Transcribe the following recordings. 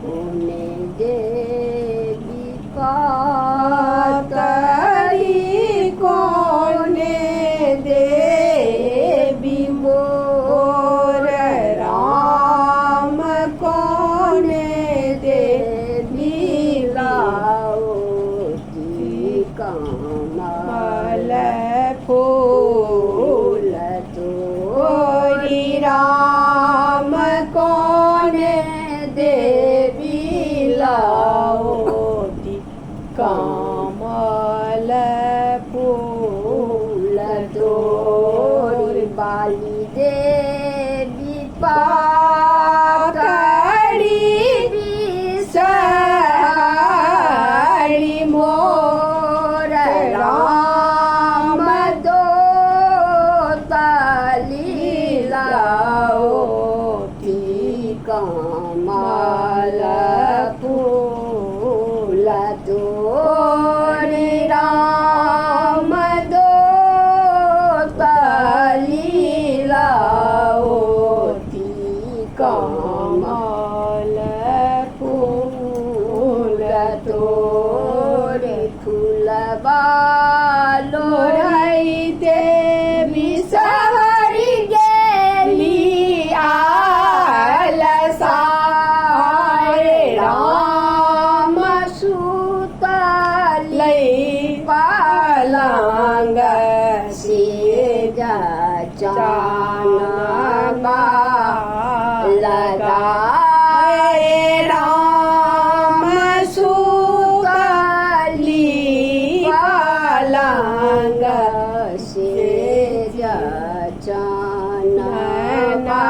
कोने देवी पातरी कोने देवी मोर राम कोने देवी लाओती कमल फूल तोरी राम कोने देवी लाओती कमल फूल तोरी बाली देवी पाकड़ी बिसरी मोर राम दो लीलाओती कमल फूल तोरी राम दो लीलाओती कमल फूल तोरी फूलबा लोढ़ैते बिसहरि गेली आलसाए राम सुतलै पलंग सेज चानबा लगाए राम सुतली पलंग सेज चानबा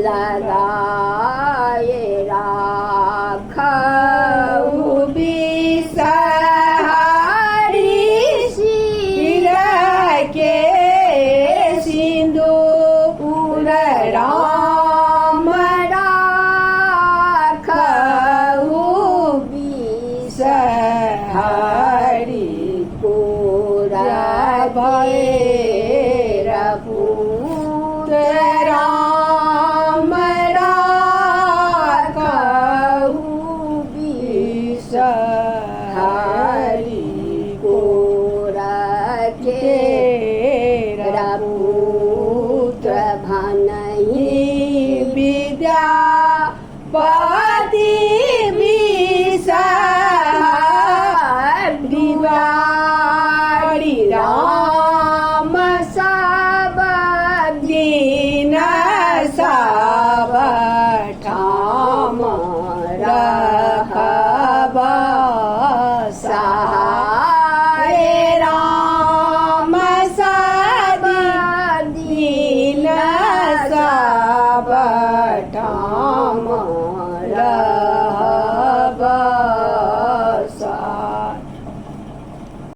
लगाए राखऊ बिसहरि सिर के सिंदूर राम राखऊ बिसहरि पूरा भैर पुत्र राम राखऊ बिसहरि पूरा केरा पुत्र भनहि विद्या